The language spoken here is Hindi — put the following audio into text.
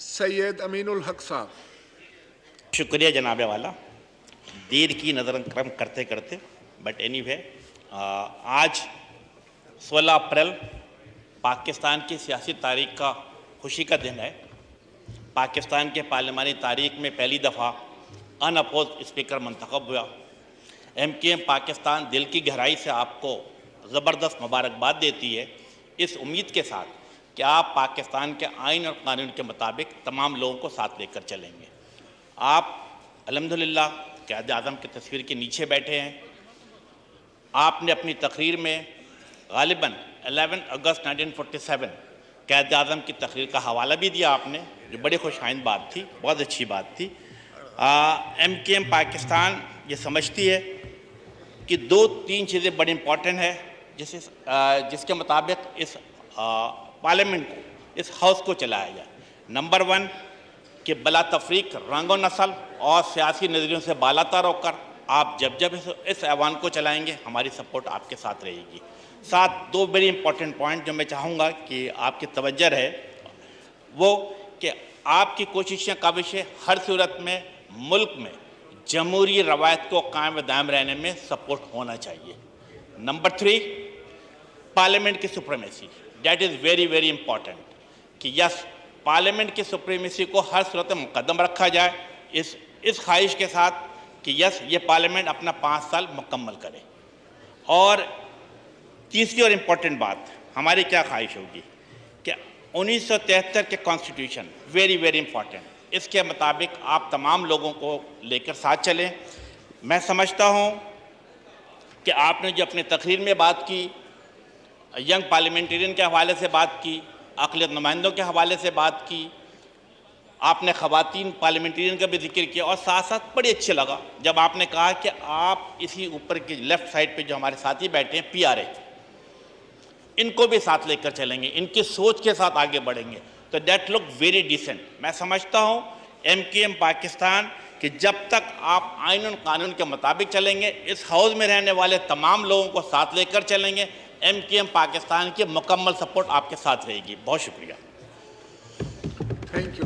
सैयद अमीनुल हक साहब। शुक्रिया जनाबे वाला, देर की नज़र करम करते करते, बट एनीवे आज 16 अप्रैल पाकिस्तान की सियासी तारीख का खुशी का दिन है। पाकिस्तान के पार्लिमानी तारीख में पहली दफ़ा अनअपोज स्पीकर मंतखब हुआ। MKM पाकिस्तान दिल की गहराई से आपको ज़बरदस्त मुबारकबाद देती है, इस उम्मीद के साथ कि आप पाकिस्तान के आइन और कानून के मुताबिक तमाम लोगों को साथ लेकर चलेंगे। आप अल्हम्दुलिल्लाह क़ायद आज़म की तस्वीर के नीचे बैठे हैं। आपने अपनी तकरीर में गालिबन 11 अगस्त 1947 क़ायद आज़म की तकरीर का हवाला भी दिया आपने, जो बड़ी खुशाइंद बात थी, बहुत अच्छी बात थी। MKM पाकिस्तान ये समझती है कि 2-3 चीज़ें बड़ी इम्पॉर्टेंट है जिसके मुताबिक इस पार्लियामेंट को, इस हाउस को चलाया जाए। नंबर 1 कि बला तफरीक रंग व नस्ल और सियासी नज़रियों से बालातर होकर आप जब इस ऐवान को चलाएंगे, हमारी सपोर्ट आपके साथ रहेगी। साथ 2 वेरी इंपॉर्टेंट पॉइंट जो मैं चाहूँगा कि आपकी तवज्जो है, वो कि आपकी कोशिशें काविशें हर सूरत में मुल्क में जमहूरी रवायत को कायम व दायम रहने में सपोर्ट होना चाहिए। नंबर 3 पार्लियामेंट की supremacy, that is very very important कि यस पार्लियामेंट की सुप्रीमेसी को हर सूरत में मुकद्दम रखा जाए, इस ख्वाहिश के साथ कि यस ये पार्लियामेंट अपना 5 साल मुकम्मल करे। और तीसरी और इम्पॉर्टेंट बात हमारी क्या ख्वाहिश होगी कि 1973 के कॉन्स्टिट्यूशन वेरी वेरी इंपॉर्टेंट, इसके मुताबिक आप तमाम लोगों को लेकर साथ चलें। मैं समझता हूँ कि आपने जो अपनी तकरीर में बात की, यंग पार्लियामेंटेरियन के हवाले से बात की, अक़लियत नुमाइंदों के हवाले से बात की, आपने ख़वातीन पार्लियामेंटेरियन का भी जिक्र किया, और साथ साथ बड़ी अच्छी लगा जब आपने कहा कि आप इसी ऊपर की लेफ़्ट साइड पे जो हमारे साथी बैठे हैं PRA, इनको भी साथ लेकर चलेंगे, इनकी सोच के साथ आगे बढ़ेंगे, तो दैट लुक वेरी डिसेंट। मैं समझता हूँ MKM पाकिस्तान कि जब तक आप आइन और कानून के मुताबिक चलेंगे, इस हाउस में रहने वाले तमाम लोगों को साथ लेकर चलेंगे, MKM पाकिस्तान की मुकम्मल सपोर्ट आपके साथ रहेगी। बहुत शुक्रिया। Thank you.